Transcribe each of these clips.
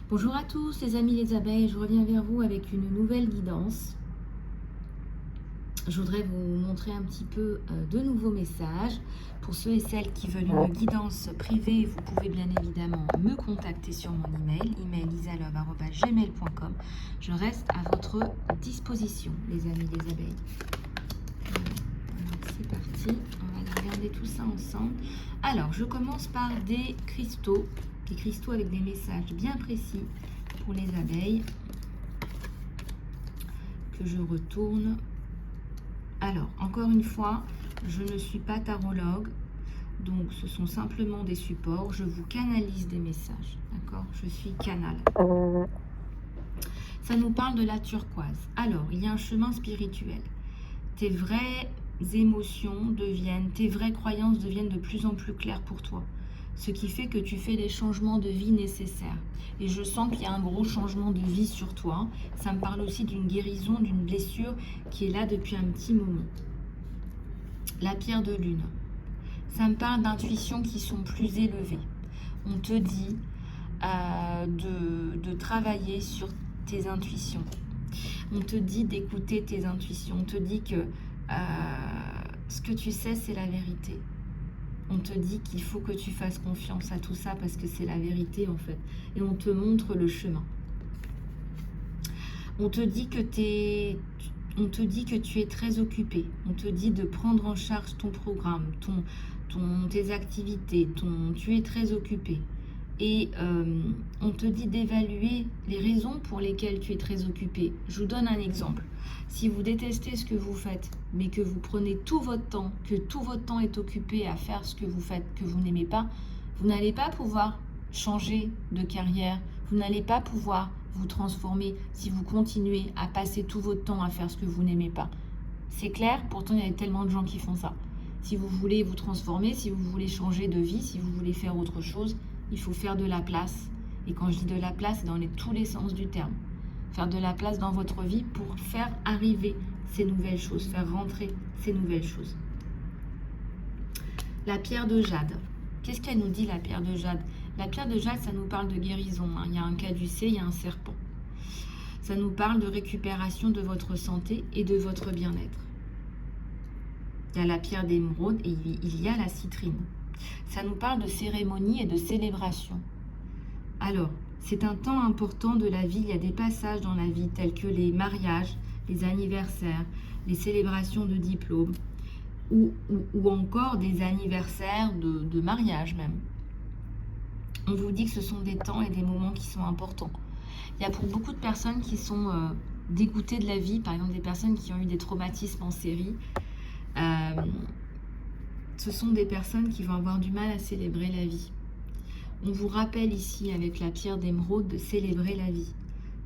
Bonjour à tous les amis les abeilles, je reviens vers vous avec une nouvelle guidance. Je voudrais vous montrer un petit peu de nouveaux messages. Pour ceux et celles qui veulent une guidance privée, vous pouvez bien évidemment me contacter sur mon email isalove@gmail.com. Je reste à votre disposition les amis les abeilles. Alors, c'est parti, on va regarder tout ça ensemble. Alors je commence par des cristaux avec des messages bien précis pour les abeilles que je retourne. Alors encore une fois, je ne suis pas tarologue, donc ce sont simplement des supports. Je vous canalise des messages, d'accord? Je suis canal. Ça nous parle de la turquoise. Alors il y a un chemin spirituel. Tes vraies émotions tes vraies croyances deviennent de plus en plus claires pour toi. Ce qui fait que tu fais des changements de vie nécessaires. Et je sens qu'il y a un gros changement de vie sur toi. Ça me parle aussi d'une guérison, d'une blessure qui est là depuis un petit moment. La pierre de lune. Ça me parle d'intuitions qui sont plus élevées. On te dit de travailler sur tes intuitions. On te dit d'écouter tes intuitions. On te dit que ce que tu sais, c'est la vérité. On te dit qu'il faut que tu fasses confiance à tout ça parce que c'est la vérité en fait. Et on te montre le chemin. On te dit que tu es très occupé. On te dit de prendre en charge ton programme, tes activités. Tu es très occupé. Et on te dit d'évaluer les raisons pour lesquelles tu es très occupé. Je vous donne un exemple. Si vous détestez ce que vous faites, mais que vous prenez tout votre temps, que tout votre temps est occupé à faire ce que vous faites, que vous n'aimez pas, vous n'allez pas pouvoir changer de carrière, vous n'allez pas pouvoir vous transformer si vous continuez à passer tout votre temps à faire ce que vous n'aimez pas. C'est clair? Pourtant, il y a tellement de gens qui font ça. Si vous voulez vous transformer, si vous voulez changer de vie, si vous voulez faire autre chose, il faut faire de la place. Et quand je dis de la place, c'est dans tous les sens du terme. Faire de la place dans votre vie pour faire arriver ces nouvelles choses, faire rentrer ces nouvelles choses. La pierre de jade. Qu'est-ce qu'elle nous dit, la pierre de jade? La pierre de jade, ça nous parle de guérison. Il y a un caducée, il y a un serpent. Ça nous parle de récupération de votre santé et de votre bien-être. Il y a la pierre d'émeraude et il y a la citrine. Ça nous parle de cérémonie et de célébration. Alors, c'est un temps important de la vie. Il y a des passages dans la vie tels que les mariages, les anniversaires, les célébrations de diplômes ou encore des anniversaires de mariage même. On vous dit que ce sont des temps et des moments qui sont importants. Il y a pour beaucoup de personnes qui sont dégoûtées de la vie, par exemple des personnes qui ont eu des traumatismes en série. Ce sont des personnes qui vont avoir du mal à célébrer la vie. On vous rappelle ici, avec la pierre d'émeraude, de célébrer la vie.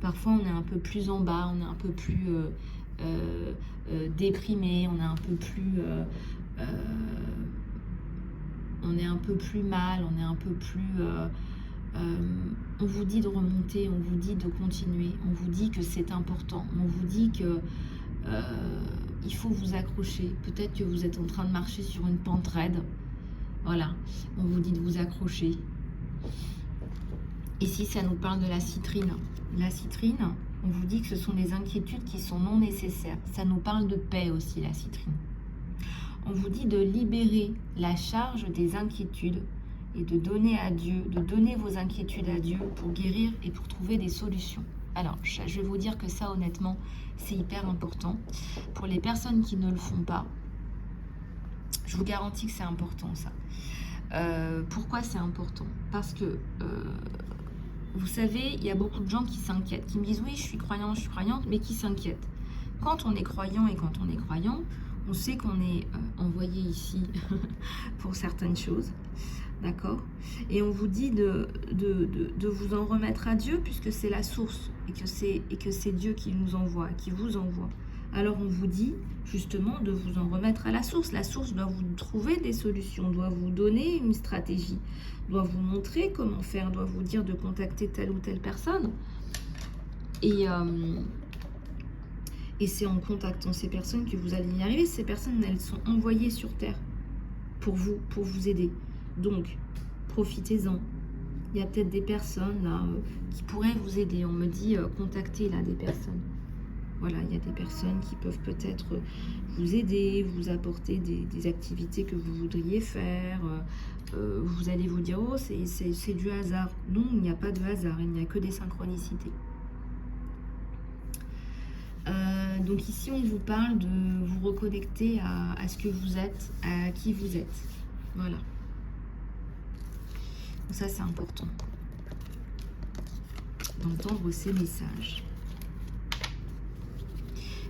Parfois, on est un peu plus en bas, on est un peu plus déprimé, on est un peu plus... on est un peu plus mal, on est un peu plus... on vous dit de remonter, on vous dit de continuer, on vous dit que c'est important, on vous dit que... il faut vous accrocher. Peut-être que vous êtes en train de marcher sur une pente raide. Voilà, on vous dit de vous accrocher. Ici, ça nous parle de la citrine. La citrine, on vous dit que ce sont des inquiétudes qui sont non nécessaires. Ça nous parle de paix aussi, la citrine. On vous dit de libérer la charge des inquiétudes et de donner à Dieu, de donner vos inquiétudes à Dieu pour guérir et pour trouver des solutions. Alors, je vais vous dire que ça, honnêtement, c'est hyper important. Pour les personnes qui ne le font pas, je vous garantis que c'est important, ça. Pourquoi c'est important? Parce que, vous savez, il y a beaucoup de gens qui s'inquiètent, qui me disent « Oui, je suis croyante », mais qui s'inquiètent. Quand on est croyant et quand on est croyant, on sait qu'on est envoyé ici pour certaines choses. D'accord? Et on vous dit de vous en remettre à Dieu puisque c'est la source et que c'est Dieu qui nous envoie, qui vous envoie. Alors on vous dit justement de vous en remettre à la source. La source doit vous trouver des solutions, doit vous donner une stratégie, doit vous montrer comment faire, doit vous dire de contacter telle ou telle personne. Et c'est en contactant ces personnes que vous allez y arriver. Ces personnes, elles sont envoyées sur Terre pour vous aider. Donc, profitez-en. Il y a peut-être des personnes là qui pourraient vous aider. On me dit contactez là des personnes. Voilà, il y a des personnes qui peuvent peut-être vous aider, vous apporter des activités que vous voudriez faire. Vous allez vous dire, oh, c'est du hasard. Non, il n'y a pas de hasard, il n'y a que des synchronicités. Donc ici, on vous parle de vous reconnecter à ce que vous êtes, à qui vous êtes. Voilà. Donc ça, c'est important d'entendre ces messages.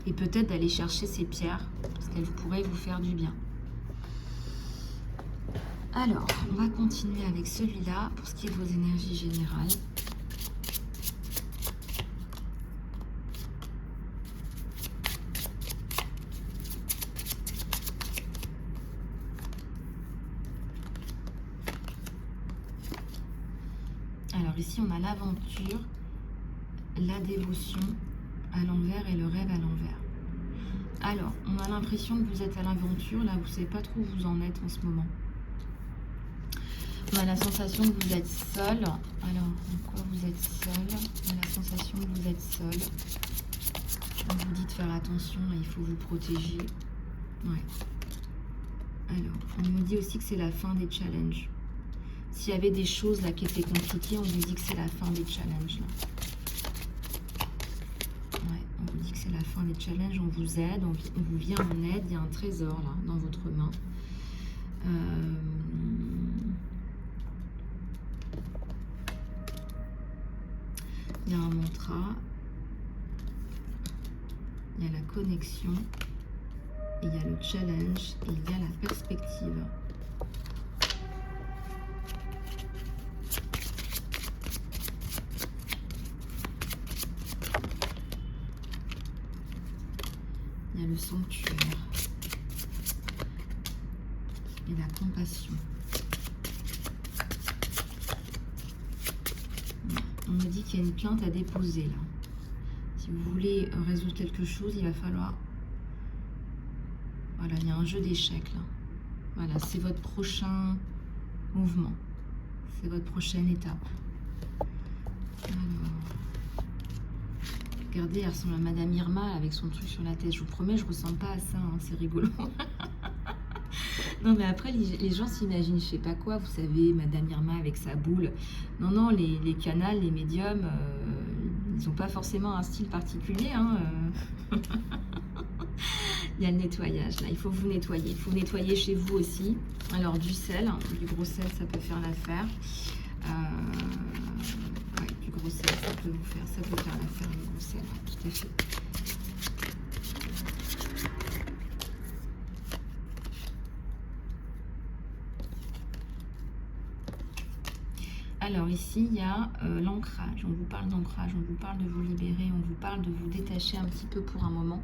Et peut-être d'aller chercher ces pierres, parce qu'elles pourraient vous faire du bien. Alors, on va continuer avec celui-là, pour ce qui est de vos énergies générales. Alors ici, on a l'aventure, la dévotion à l'envers et le rêve à l'envers. Alors, on a l'impression que vous êtes à l'aventure, là, vous ne savez pas trop où vous en êtes en ce moment. On a la sensation que vous êtes seul. Alors, en quoi vous êtes seul? On a la sensation que vous êtes seul. On vous dit de faire attention, il faut vous protéger. Ouais. Alors, on me dit aussi que c'est la fin des challenges. S'il y avait des choses là qui étaient compliquées, on vous dit que c'est la fin des challenges là. Ouais, on vous dit que c'est la fin des challenges, on vous aide, on vous vient en aide, il y a un trésor là dans votre main. Il y a un mantra, il y a la connexion, il y a le challenge et il y a la perspective. Il y a le sanctuaire et la compassion. On me dit qu'il y a une plainte à déposer là. Si vous voulez résoudre quelque chose, il va falloir... Voilà, il y a un jeu d'échecs là. Voilà, c'est votre prochain mouvement. C'est votre prochaine étape. Alors... Regardez, elle ressemble à Madame Irma avec son truc sur la tête. Je vous promets, je ne ressemble pas à ça, hein, c'est rigolo. Non, mais après, les gens s'imaginent je sais pas quoi, vous savez, Madame Irma avec sa boule. Non, non, les canals, les médiums, ils n'ont pas forcément un style particulier. Hein, Il y a le nettoyage, là, il faut vous nettoyer. Il faut nettoyer chez vous aussi. Alors, du sel, hein, du gros sel, ça peut faire l'affaire. Ouais, du gros sel, ça peut faire l'affaire, le gros sel, tout à fait. Alors ici, il y a l'ancrage. On vous parle d'ancrage, on vous parle de vous libérer, on vous parle de vous détacher un petit peu pour un moment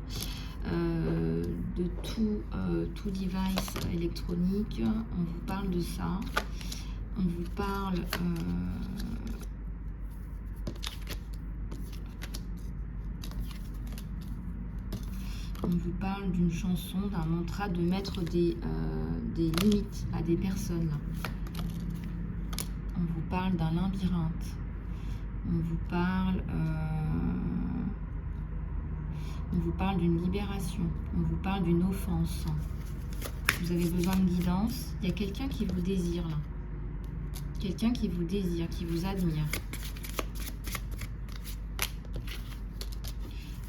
de tout device électronique. On vous parle de ça. On vous parle... on vous parle d'une chanson, d'un mantra, de mettre des limites à des personnes. On vous parle d'un labyrinthe. On vous parle d'une libération. On vous parle d'une offense. Vous avez besoin de guidance. Il y a quelqu'un qui vous désire là. Quelqu'un qui vous désire, qui vous admire.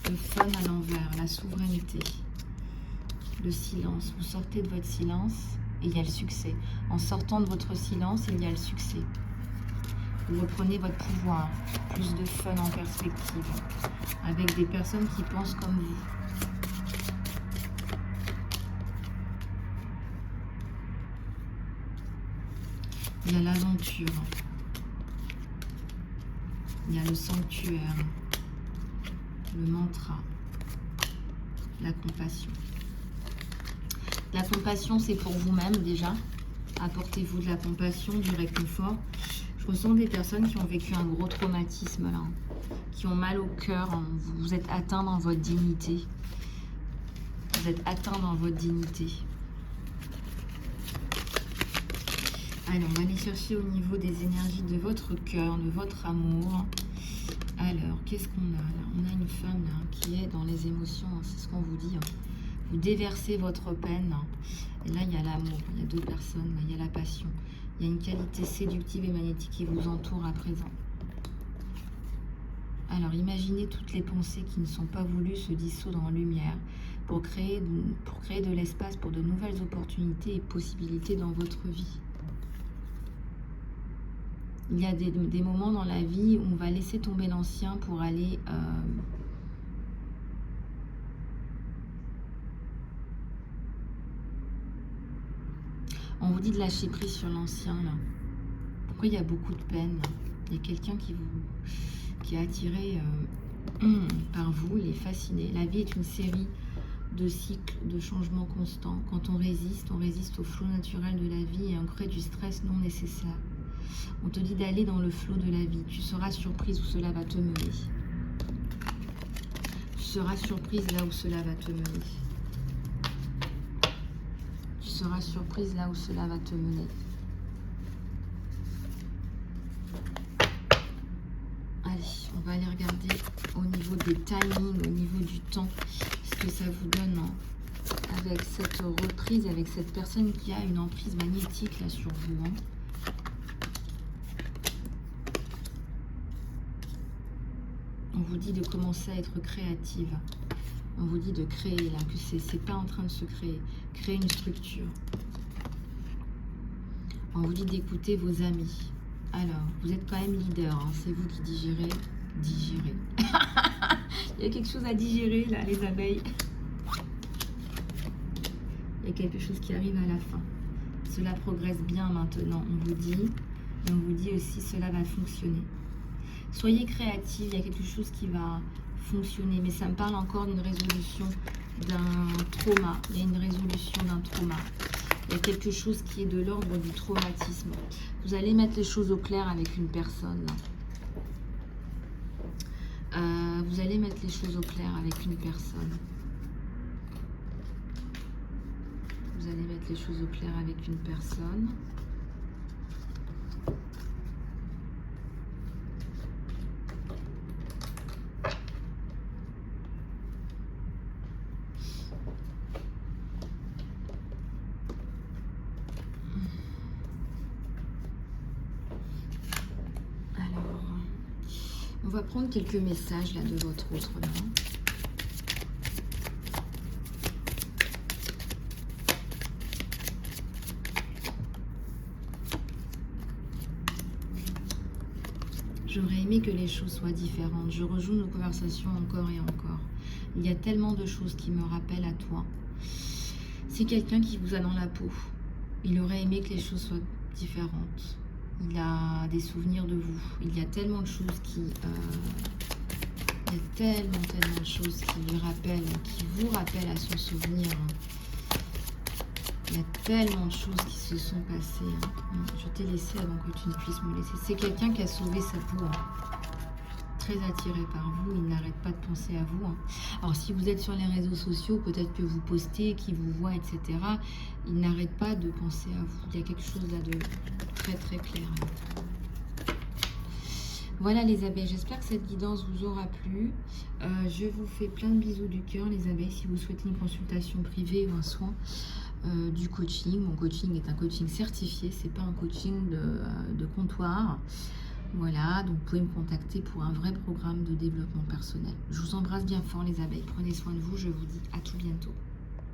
Le fun à l'envers, la souveraineté, le silence. Vous sortez de votre silence et il y a le succès. En sortant de votre silence, il y a le succès. Vous reprenez votre pouvoir, plus de fun en perspective, avec des personnes qui pensent comme vous. Il y a l'aventure, il y a le sanctuaire, le mantra, la compassion. La compassion, c'est pour vous-même déjà. Apportez-vous de la compassion, du réconfort. Je ressens des personnes qui ont vécu un gros traumatisme là, qui ont mal au cœur. Vous êtes atteint dans votre dignité. Vous êtes atteint dans votre dignité. Allez, on va aller chercher au niveau des énergies de votre cœur, de votre amour. Alors, qu'est-ce qu'on a là? On a une femme là, qui est dans les émotions, hein, c'est ce qu'on vous dit. Hein. Vous déversez votre peine. Hein. Et là, il y a l'amour, il y a deux personnes, là, il y a la passion. Il y a une qualité séductive et magnétique qui vous entoure à présent. Alors, imaginez toutes les pensées qui ne sont pas voulues se dissoudre en lumière pour créer de l'espace pour de nouvelles opportunités et possibilités dans votre vie. Il y a des moments dans la vie où on va laisser tomber l'ancien pour aller... On vous dit de lâcher prise sur l'ancien, là. Pourquoi il y a beaucoup de peine? Il y a quelqu'un qui est attiré par vous, il est fasciné. La vie est une série de cycles, de changements constants. Quand on résiste au flot naturel de la vie et on crée du stress non nécessaire. On te dit d'aller dans le flot de la vie. Tu seras surprise où cela va te mener. Tu seras surprise là où cela va te mener. Tu seras surprise là où cela va te mener. Allez, on va aller regarder au niveau des timings, au niveau du temps, ce que ça vous donne avec cette reprise, avec cette personne qui a une emprise magnétique là sur vous. Hein. On vous dit de commencer à être créative. On vous dit de créer là, que c'est pas en train de se créer. Créer une structure. On vous dit d'écouter vos amis. Alors, vous êtes quand même leader, hein, c'est vous qui digérez. Digérez. Il y a quelque chose à digérer là, les abeilles. Il y a quelque chose qui arrive à la fin. Cela progresse bien maintenant, on vous dit. Et on vous dit aussi, cela va fonctionner. Soyez créatifs, il y a quelque chose qui va fonctionner. Mais ça me parle encore d'une résolution d'un trauma. Il y a une résolution d'un trauma. Il y a quelque chose qui est de l'ordre du traumatisme. Vous allez mettre les choses au clair avec une personne. Vous allez mettre les choses au clair avec une personne. Vous allez mettre les choses au clair avec une personne. On va prendre quelques messages là de votre autre main. J'aurais aimé que les choses soient différentes. Je rejoue nos conversations encore et encore. Il y a tellement de choses qui me rappellent à toi. C'est quelqu'un qui vous a dans la peau. Il aurait aimé que les choses soient différentes. Il a des souvenirs de vous. Il y a tellement de choses qui... il y a tellement de choses qui lui rappellent, qui vous rappellent à son souvenir. Il y a tellement de choses qui se sont passées. Je t'ai laissé avant que tu ne puisses me laisser. C'est quelqu'un qui a sauvé sa peau. Très attiré par vous, il n'arrête pas de penser à vous. Alors si vous êtes sur les réseaux sociaux, peut-être que vous postez, qui vous voit, etc. Il n'arrête pas de penser à vous. Il y a quelque chose là de très très clair. Voilà les abeilles, j'espère que cette guidance vous aura plu. Je vous fais plein de bisous du cœur les abeilles. Si vous souhaitez une consultation privée ou un soin, du coaching. Mon coaching est un coaching certifié, c'est pas un coaching de comptoir. Voilà, donc vous pouvez me contacter pour un vrai programme de développement personnel. Je vous embrasse bien fort les abeilles, prenez soin de vous, je vous dis à tout bientôt.